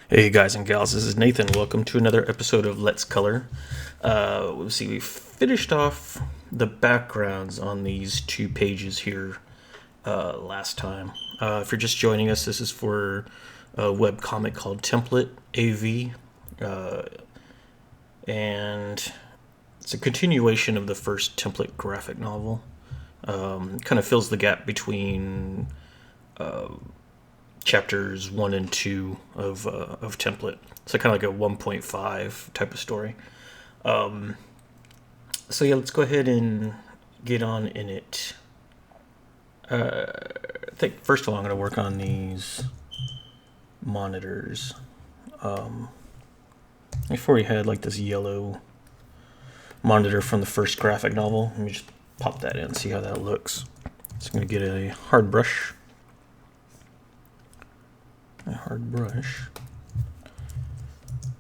Hey guys and gals, this is Nathan. Welcome to another episode of Let's Color. Let's see, we finished off the backgrounds on these two pages here last time. If you're just joining us, this is for a web comic called Template AV, and it's a continuation of the first template graphic novel. Kind of fills the gap between chapters 1 and 2 of template. So kind of like a 1.5 type of story. So yeah, let's go ahead and get on in it. I think first of all I'm going to work on these monitors. Before we had like this yellow monitor from the first graphic novel. Let me just pop that in and see how that looks. So I'm going to get a hard brush.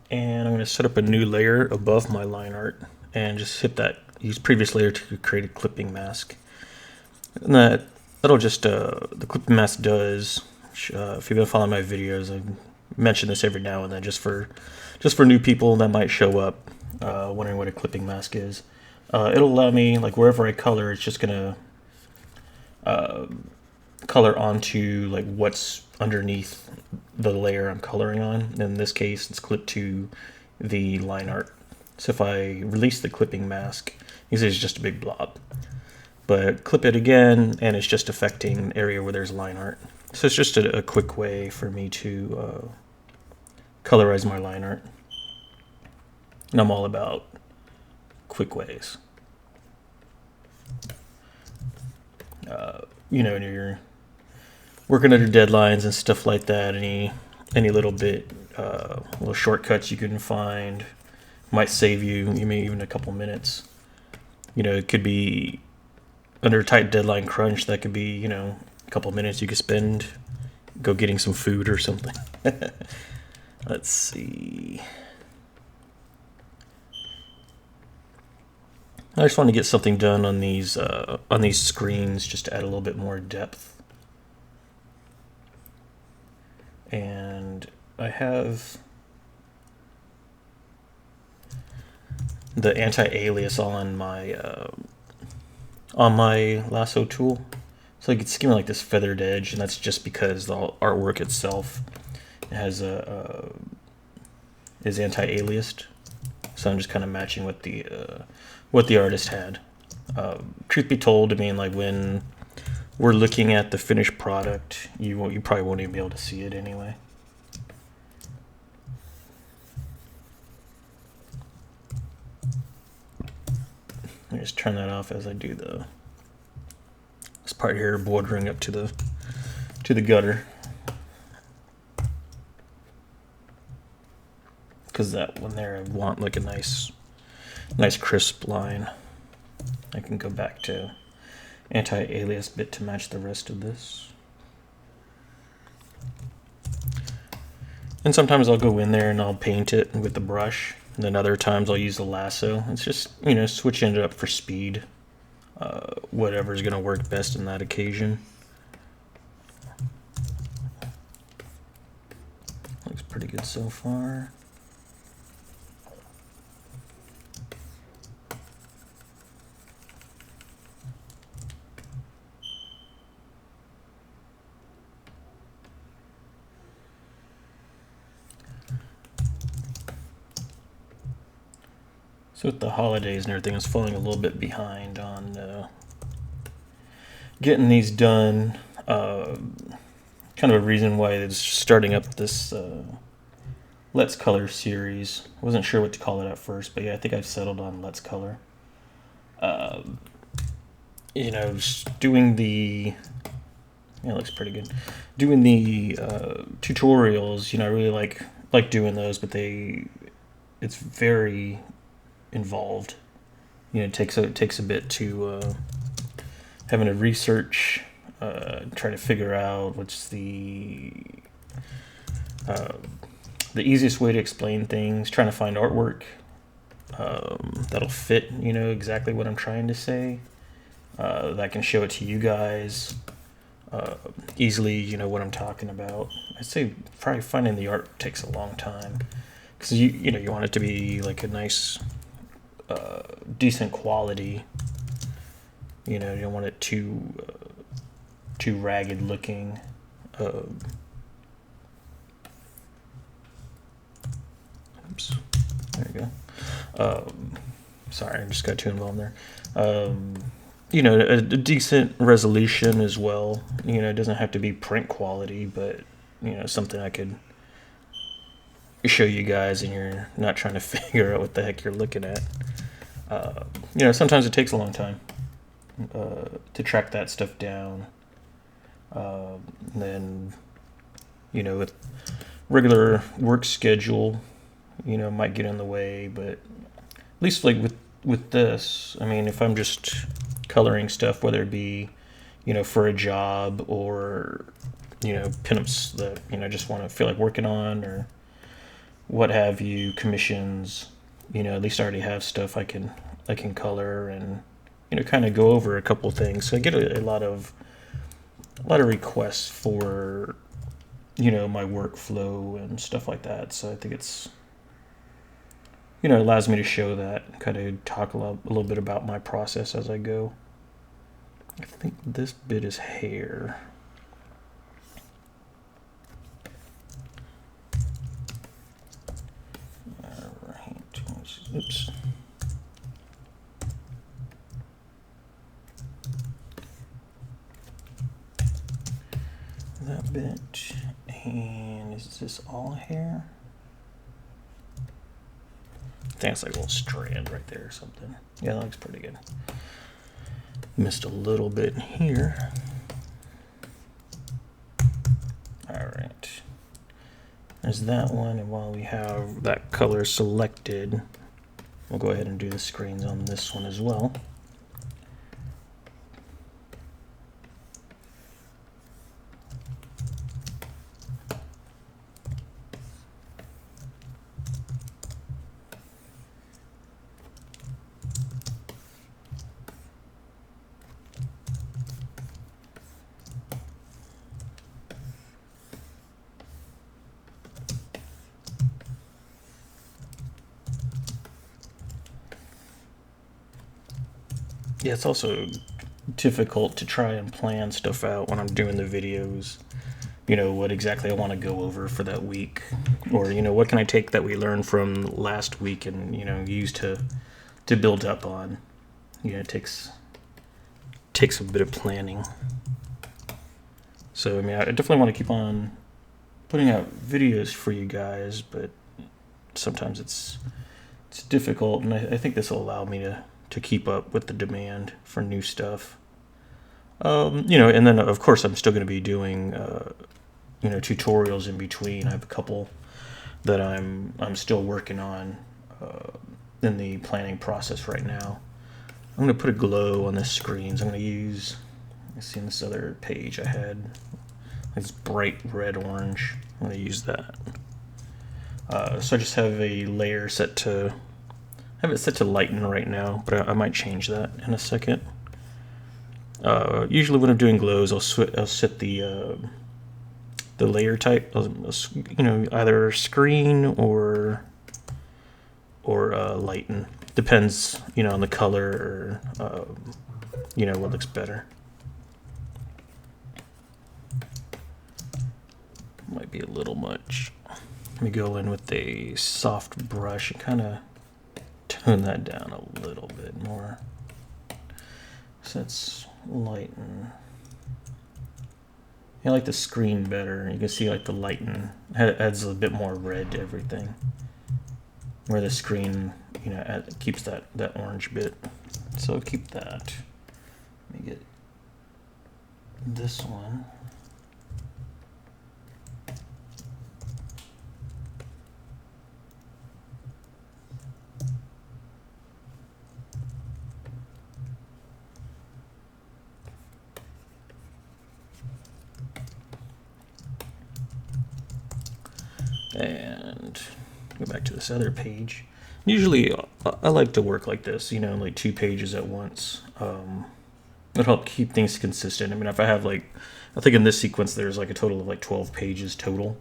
And I'm going to set up a new layer above my line art and just hit that, use previous layer to create a clipping mask. And that'll just, the clipping mask does, if you've been following my videos, I mention this every now and then just for new people that might show up wondering what a clipping mask is. It'll allow me, like wherever I color, it's just going to color onto like what's underneath the layer I'm coloring on. In this case, it's clipped to the line art. So if I release the clipping mask, you see it's just a big blob. But clip it again, and it's just affecting an area where there's line art. So it's just a quick way for me to colorize my line art. And I'm all about quick ways. When you're working under deadlines and stuff like that, any little bit, little shortcuts you can find might save you may even a couple minutes. It could be under a tight deadline crunch. That could be, a couple minutes you could spend go getting some food or something. Let's see. I just want to get something done on these screens just to add a little bit more depth. And I have the anti-alias on my lasso tool, so it's giving like this feathered edge, and that's just because the artwork itself has is anti-aliased. So I'm just kind of matching what the artist had. Truth be told, I mean, like when we're looking at the finished product, you probably won't even be able to see it anyway. Let me just turn that off as I do this part here, bordering up to the gutter, because that one there, I want like a nice crisp line. I can go back to anti-alias bit to match the rest of this. And sometimes I'll go in there and I'll paint it with the brush, and then other times I'll use the lasso. It's just, switching it up for speed, whatever's going to work best in that occasion. Looks pretty good so far. So with the holidays and everything, I was falling a little bit behind on getting these done. Kind of a reason why it's starting up this Let's Color series. I wasn't sure what to call it at first, but yeah, I think I've settled on Let's Color. Just doing the... Yeah, it looks pretty good. Doing the tutorials, I really like doing those, but it's very involved. It takes a bit to having to research, try to figure out what's the easiest way to explain things, trying to find artwork that'll fit, exactly what I'm trying to say, that I can show it to you guys. easily, what I'm talking about. I'd say probably finding the art takes a long time because you want it to be like a nice, decent quality. You don't want it too ragged looking. Oops, there you go. Sorry, I just got too involved there. A decent resolution as well. It doesn't have to be print quality, but something I could show you guys and you're not trying to figure out what the heck you're looking at. Sometimes it takes a long time to track that stuff down. Then, with regular work schedule, might get in the way, but at least like with this, I mean, if I'm just coloring stuff, whether it be, for a job or, pinups that, just want to feel like working on or what have you, commissions, at least I already have stuff I can color and, kind of go over a couple things. So I get a lot of requests for, my workflow and stuff like that. So I think it's, it allows me to show that, kind of talk a little bit about my process as I go. I think this bit is hair. All right. Oops. That bit. And is this all hair? I think it's like a little strand right there or something. Yeah, that looks pretty good. Missed a little bit here. All right. There's that one, and while we have that color selected, we'll go ahead and do the screens on this one as well. Yeah, it's also difficult to try and plan stuff out when I'm doing the videos. What exactly I want to go over for that week, or what can I take that we learned from last week and use to build up on. It takes a bit of planning. So I mean, I definitely want to keep on putting out videos for you guys, but sometimes it's difficult, and I think this will allow me to keep up with the demand for new stuff. And then of course I'm still going to be doing tutorials in between. I have a couple that I'm still working on in the planning process right now. I'm going to put a glow on the screens. I'm going to use, let's see, on this other page I had this bright red orange. I'm going to use that. So I just have a layer set to, I have it set to lighten right now, but I might change that in a second. Usually when I'm doing glows, I'll set the layer type, either screen or lighten. Depends, on the color or what looks better. Might be a little much. Let me go in with a soft brush and kind of tone that down a little bit more. So let's lighten. I like the screen better. You can see like the lighten adds a bit more red to everything, where the screen keeps that orange bit. So keep that. Let me get this one. And go back to this other page. Usually I like to work like this, like 2 pages at once. It'll help keep things consistent. I mean, if I have like, I think in this sequence there's like a total of like 12 pages total.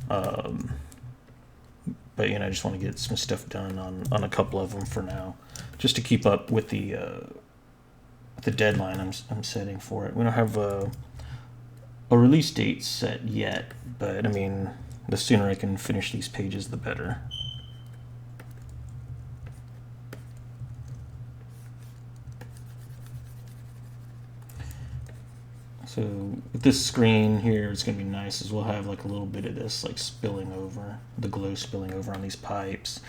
But you know, I just want to get some stuff done on a couple of them for now, just to keep up with the deadline I'm setting for it. We don't have a release date set yet, but I mean, the sooner I can finish these pages, the better. So with this screen here, it's going to be nice as we'll have like a little bit of this like spilling over, the glow spilling over on these pipes,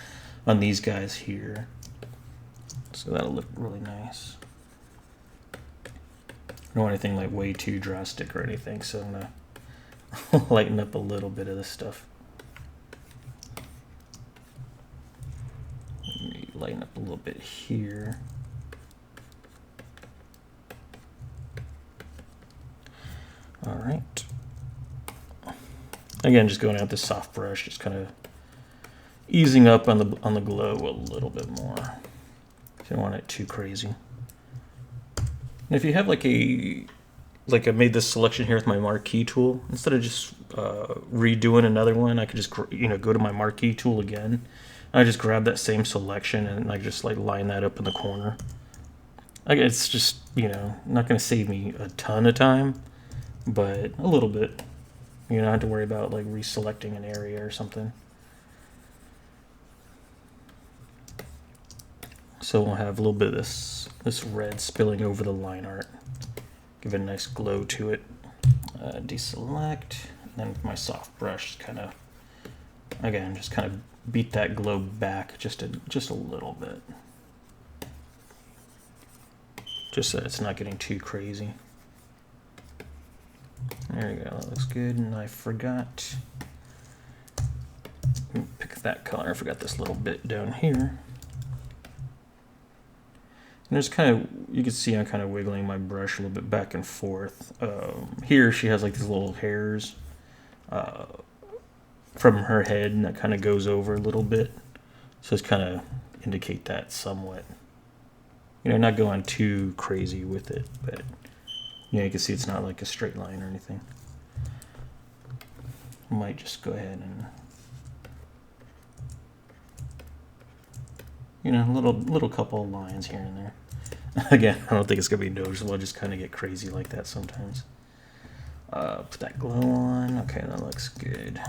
on these guys here. So that'll look really nice. I don't want anything like way too drastic or anything, so I'm going to lighten up a little bit of this stuff. Let me lighten up a little bit here. All right. Again, just going out with the soft brush, just kind of easing up on the glow a little bit more. You don't want it too crazy. And if you have like I made this selection here with my marquee tool, instead of just redoing another one, I could just go to my marquee tool again. I just grab that same selection and I just like line that up in the corner. It's just not going to save me a ton of time, but a little bit. You don't have to worry about like reselecting an area or something. So we'll have a little bit of this red spilling over the line art. Give it a nice glow to it. Deselect, and then with my soft brush, kind of beat that glow back just a little bit, just so it's not getting too crazy. There you go. That looks good. And I forgot. Pick that color. I forgot this little bit down here. And there's you can see I'm kind of wiggling my brush a little bit back and forth. Here she has like these little hairs from her head, and that kind of goes over a little bit. So it's kind of indicate that somewhat. Not going too crazy with it, but you can see it's not like a straight line or anything. I might just go ahead and little couple of lines here and there. Again, I don't think it's gonna be noticeable. I just kind of get crazy like that sometimes. Put that glow on. Okay, that looks good.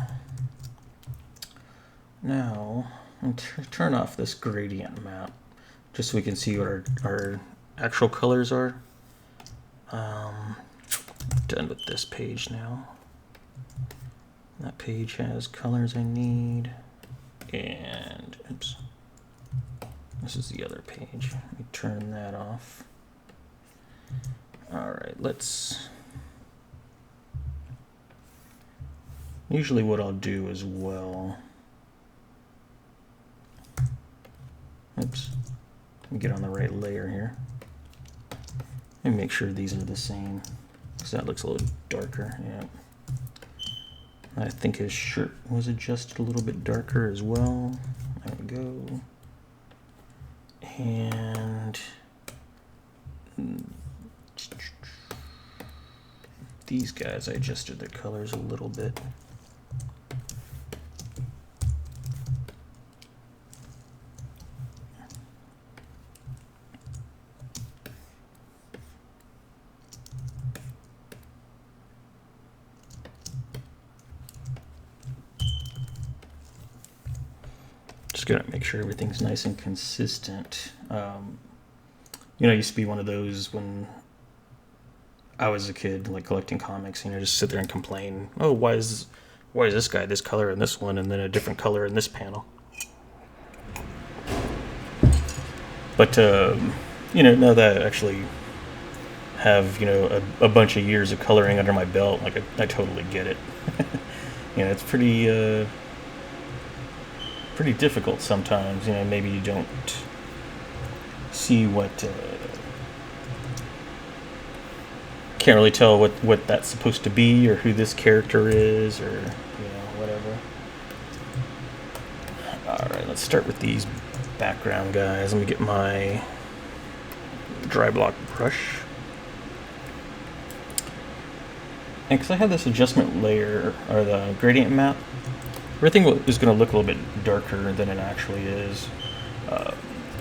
Now, I'm turn off this gradient map just so we can see what our actual colors are. Done with this page now. That page has colors I need, and oops, this is the other page. Let me turn that off. All right, usually what I'll do as well, oops, let me get on the right layer here and make sure these are the same, because that looks a little darker. Yeah, I think his shirt was adjusted a little bit darker as well. There we go. And these guys, I adjusted their colors a little bit. Just gotta make sure everything's nice and consistent. It used to be one of those when I was a kid, like collecting comics, just sit there and complain, oh, why is this guy this color in this one and then a different color in this panel? But now that I actually have a bunch of years of coloring under my belt, like I totally get it. It's pretty difficult sometimes. Maybe you don't see can't really tell what that's supposed to be, or who this character is, or whatever. All right, let's start with these background guys. Let me get my dry block brush. And because I have this adjustment layer, or the gradient map, everything is going to look a little bit darker than it actually is.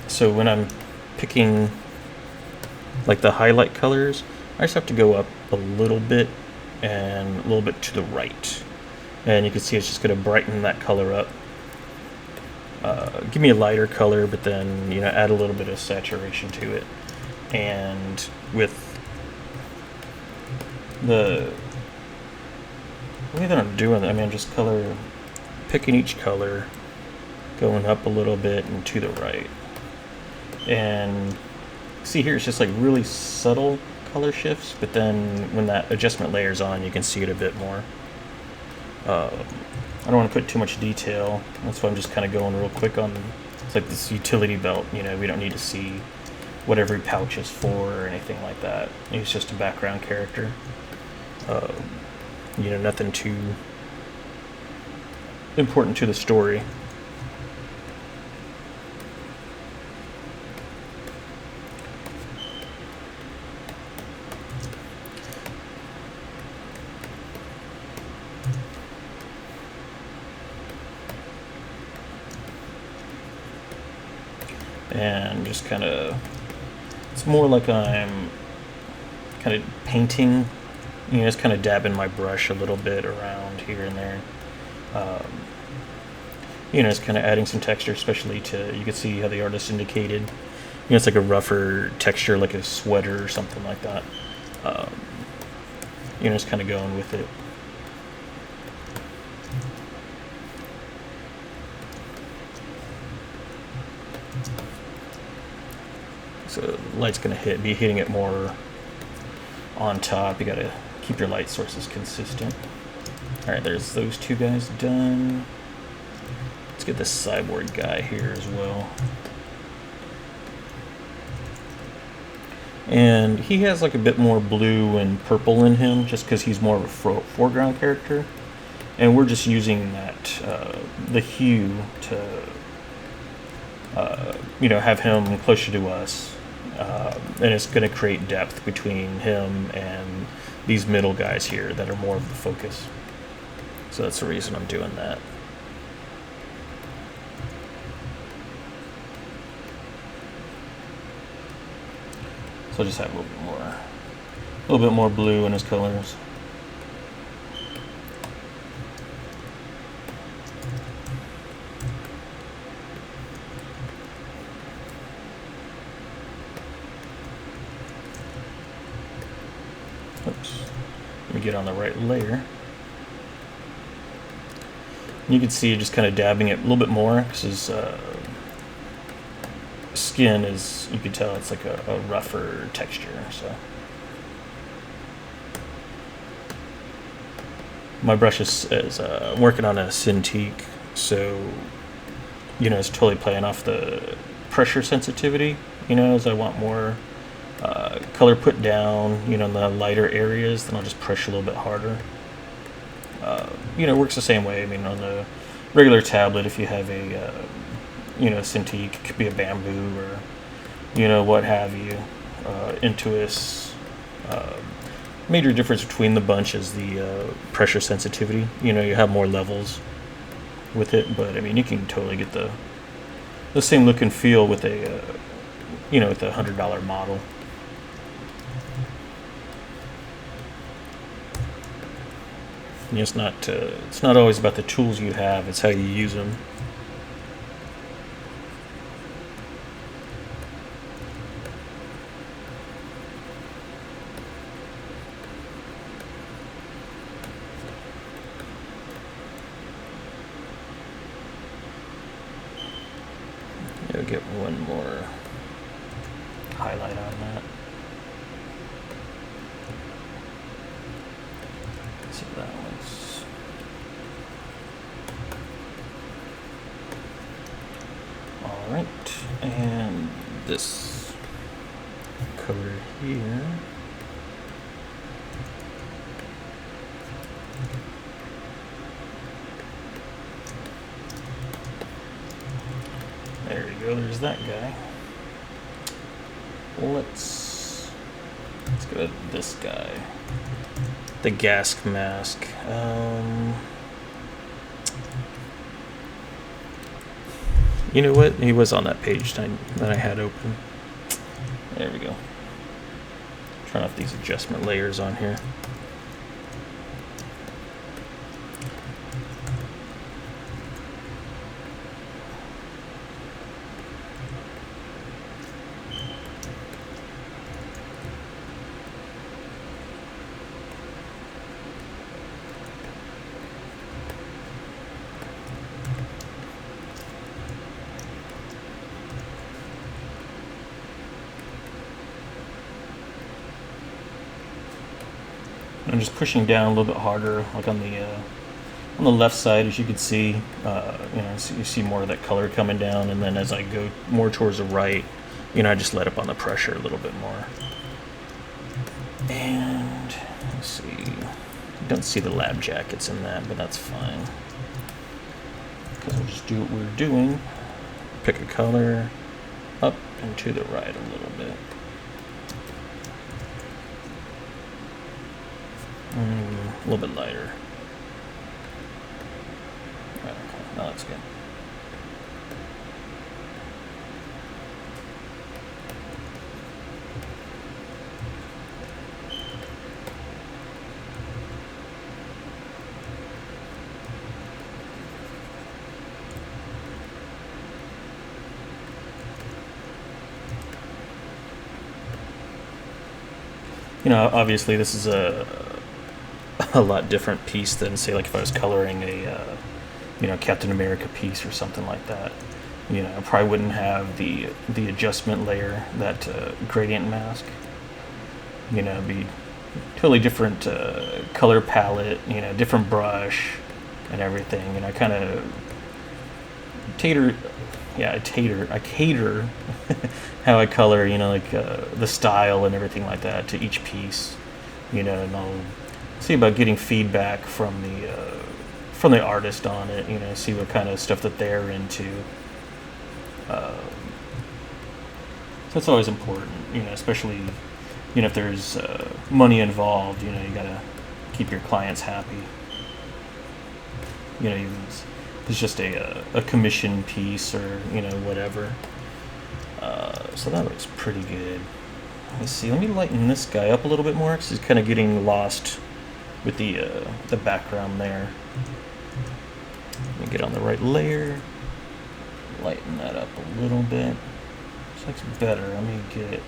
So when I'm picking like the highlight colors, I just have to go up a little bit and a little bit to the right. And you can see it's just going to brighten that color up. Give me a lighter color, but then, you know, add a little bit of saturation to it. And with the way that I'm doing it, I mean, I'm just picking each color, going up a little bit and to the right. And see here, it's just like really subtle color shifts, but then when that adjustment layer is on, you can see it a bit more. I don't want to put too much detail. That's why I'm just kind of going real quick on, it's like this utility belt, you know, we don't need to see what every pouch is for or anything like that. It's just a background character. You know, nothing too important to the story. And just kind of, it's more like I'm kind of painting, you know, just kind of dabbing my brush a little bit around here and there. You know, it's kind of adding some texture, especially to, you can see how the artist indicated, you know, it's like a rougher texture, like a sweater or something like that. You know, just kind of going with it. So the light's going to be hitting it more on top. You got to keep your light sources consistent. All right, there's those two guys done. Let's get this cyborg guy here as well. And he has like a bit more blue and purple in him, just because he's more of a foreground character. And we're just using that, the hue to, you know, have him closer to us. And it's going to create depth between him and these middle guys here that are more of the focus. So that's the reason I'm doing that. So I'll just have a little bit more blue in his colors. Oops. Let me get on the right layer. You can see just kind of dabbing it a little bit more because his skin is, you can tell it's like a rougher texture. So my brush is working on a Cintiq, so you know, it's totally playing off the pressure sensitivity. You know, as I want more color put down, you know, in the lighter areas, then I'll just press a little bit harder. You know, it works the same way. I mean, on the regular tablet, if you have a, you know, Cintiq, it could be a Bamboo or, you know, what have you. Intuos. Major difference between the bunch is the pressure sensitivity. You know, you have more levels with it, but I mean, you can totally get the same look and feel with a, you know, with a $100 model. And it's not always about the tools you have; it's how you use them. I'll get one more highlight on that. So that one's all right, and this color here. There you go, there's that guy. Let's go to this guy. the gas mask. You know what? He was on that page that I had open. There we go. Turn off these adjustment layers on here. I'm just pushing down a little bit harder, like on the left side, as you can see. You know, so you see more of that color coming down, and then as I go more towards the right, you know, I just let up on the pressure a little bit more. And let's see, I don't see the lab jackets in that, but that's fine, because we'll just do what we're doing. Pick a color, up and to the right a little bit. A little bit lighter. Right, okay, now that's good. You know, obviously this is a lot different piece than, say, like if I was coloring a you know, Captain America piece or something like that. You know, I probably wouldn't have the adjustment layer, that gradient mask. You know, it'd be totally different color palette, you know, different brush and everything. And I kind of cater how I color, you know, like the style and everything like that to each piece. You know, and I'll see about getting feedback from the artist on it. You know, see what kind of stuff that they're into. So that's always important. You know, especially, you know, if there's money involved. You know, you gotta keep your clients happy. You know, it's just a commission piece, or, you know, whatever. So that looks pretty good. Let me see. Let me lighten this guy up a little bit more, because he's kind of getting lost with the background there. Let me get on the right layer. Lighten that up a little bit. This looks better. Let me get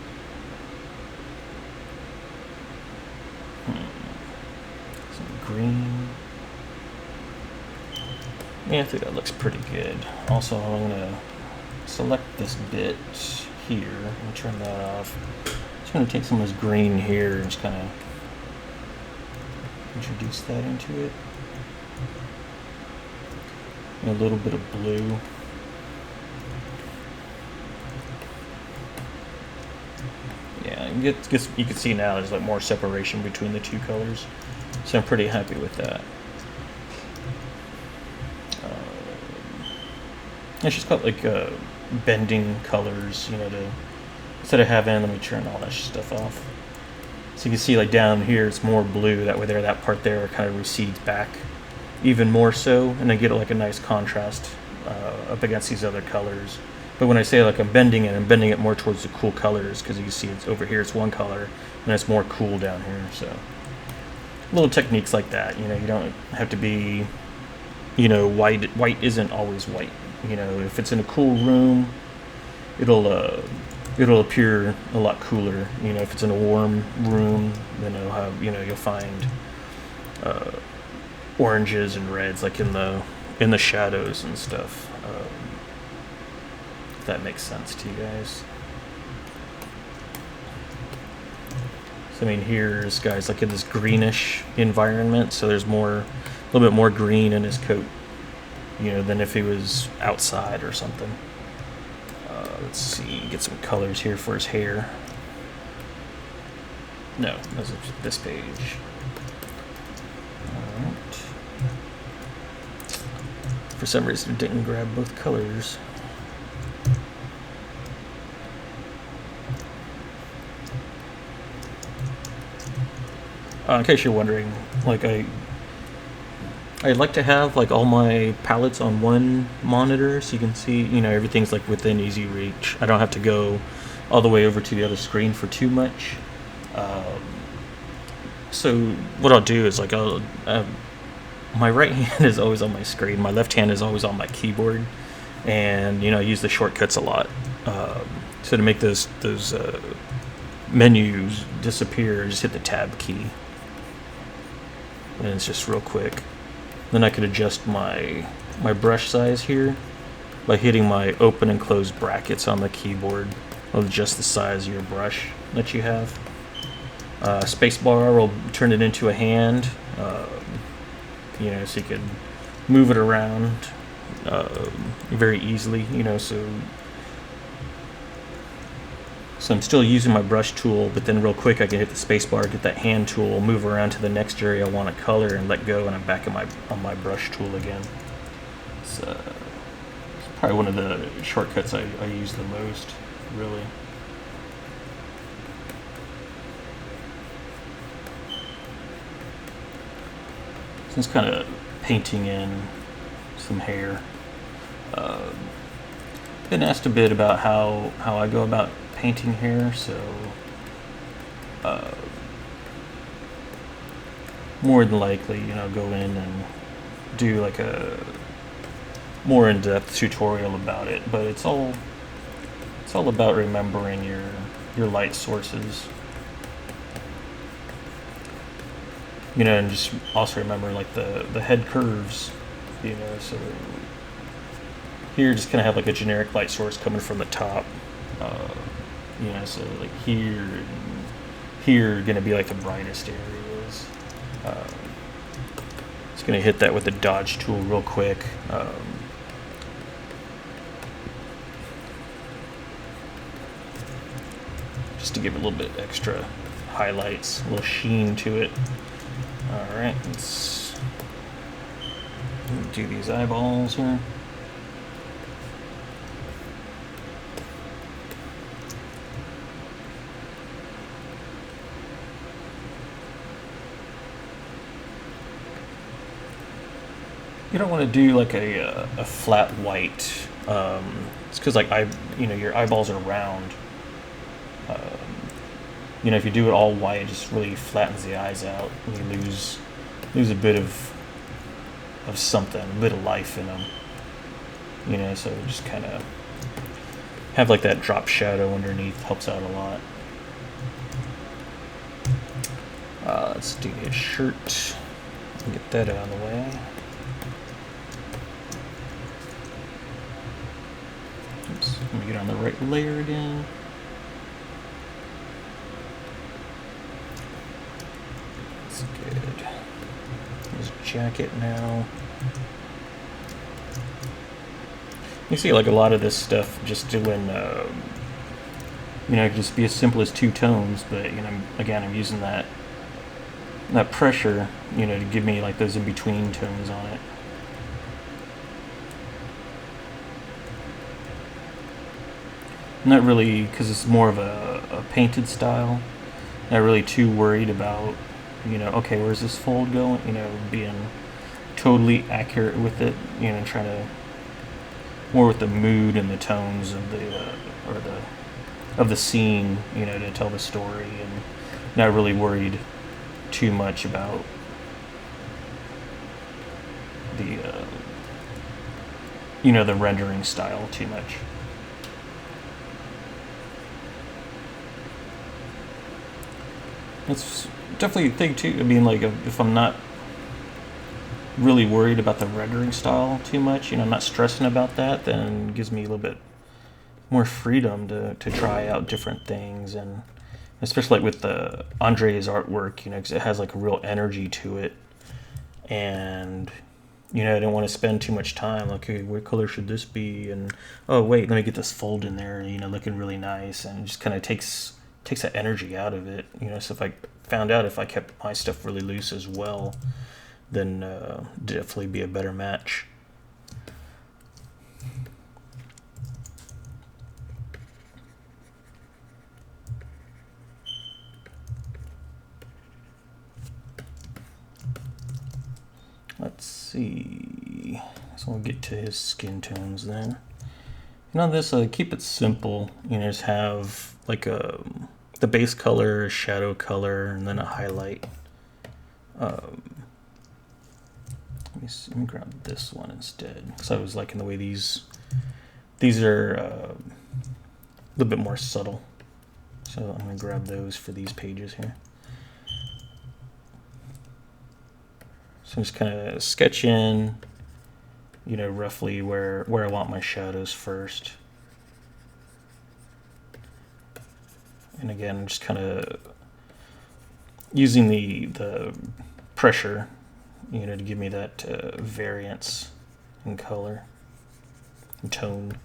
some green. Yeah, I think that looks pretty good. Also, I'm gonna select this bit here and turn that off. Just gonna take some of this green here and just kind of introduce that into it. And a little bit of blue. Yeah, you can see now there's like more separation between the two colors, so I'm pretty happy with that. It's just got like bending colors, you know, to instead of having, let me turn all that stuff off. So you can see like down here it's more blue, that way there, that part there kind of recedes back even more so, and I get like a nice contrast up against these other colors. But when I say like I'm bending it more towards the cool colors, because you can see it's over here it's one color and it's more cool down here. So little techniques like that, you know, you don't have to be, you know, white isn't always white. You know, if it's in a cool room, it'll appear a lot cooler. You know, if it's in a warm room, then it'll have, you know, you'll find oranges and reds like in the shadows and stuff. If that makes sense to you guys. So I mean, here's guys like in this greenish environment, so there's a little bit more green in his coat, you know, than if he was outside or something. Let's see, get some colors here for his hair. No, that's this page. Alright. For some reason it didn't grab both colors. In case you're wondering, like I'd like to have like all my palettes on one monitor so you can see, everything's like within easy reach. I don't have to go all the way over to the other screen for too much. Um, so what I'll do is like my right hand is always on my screen, my left hand is always on my keyboard, and I use the shortcuts a lot. So to make those menus disappear, just hit the tab key, and it's just real quick. Then I could adjust my brush size here by hitting my open and close brackets on the keyboard. It'll adjust the size of your brush that you have. Spacebar will turn it into a hand, so you can move it around very easily. So I'm still using my brush tool, but then real quick I can hit the spacebar, get that hand tool, move around to the next area I want to color, and let go, and I'm back on my brush tool again. It's probably one of the shortcuts I use the most, really. So it's kind of painting in some hair. Been asked a bit about how I go about painting hair, so more than likely, go in and do like a more in-depth tutorial about it. But it's all about remembering your light sources, and just also remember like the head curves, So here, just kind of have like a generic light source coming from the top. So like here and here are going to be like the brightest areas. Just going to hit that with the dodge tool real quick. Just to give it a little bit extra highlights, a little sheen to it. Alright, let's do these eyeballs here. You don't want to do like a flat white. It's because like your eyeballs are round. If you do it all white, it just really flattens the eyes out, and you lose a bit of something, a bit of life in them. So just kind of have like that drop shadow underneath, helps out a lot. Let's do his shirt. Get that out of the way. Oops, let me get on the right layer again. That's good. His jacket now. You see like a lot of this stuff just doing, it could just be as simple as two tones, but, again, I'm using that pressure, to give me like those in-between tones on it. Not really, because it's more of a painted style. Not really too worried about, okay, where's this fold going? Being totally accurate with it. Trying to more with the mood and the tones of the scene. To tell the story, and not really worried too much about the rendering style too much. That's definitely a thing too. I mean, like if I'm not really worried about the rendering style too much, I'm not stressing about that, then it gives me a little bit more freedom to try out different things, and especially like with the Andre's artwork, because it has like a real energy to it, and I didn't want to spend too much time like, okay, what color should this be, and oh wait, let me get this fold in there, looking really nice, and it just kind of takes that energy out of it. So if I found out if I kept my stuff really loose as well, then definitely be a better match. see. So we'll get to his skin tones then. And on this, keep it simple. You know, just have like the base color, shadow color, and then a highlight. Let me grab this one instead, because I was liking the way these are a little bit more subtle. So I'm gonna grab those for these pages here. So I'm just kind of sketch in, you know, roughly where I want my shadows first. And again, I'm just kind of using the pressure, you know, to give me that variance in color and tone.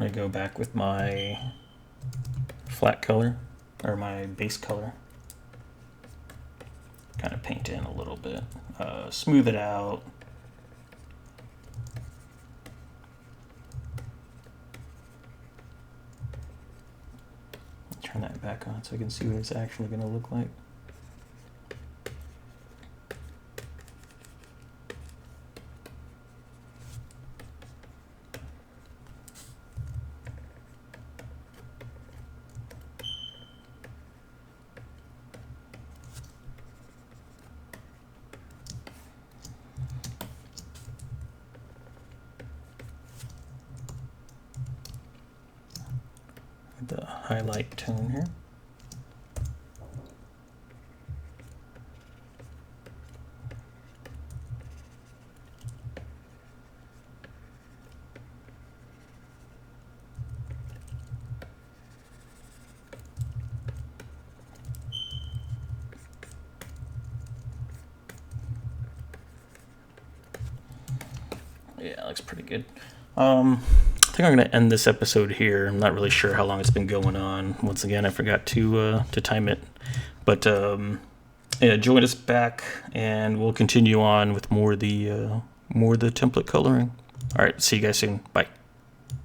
I'm going to go back with my flat color, or my base color. Kind of paint in a little bit, smooth it out. Turn that back on so I can see what it's actually going to look like. The highlight tone here. Yeah, it looks pretty good. I think I'm going to end this episode here. I'm not really sure how long it's been going on. Once again, I forgot to time it. But yeah, join us back, and we'll continue on with more of the template coloring. All right, see you guys soon. Bye.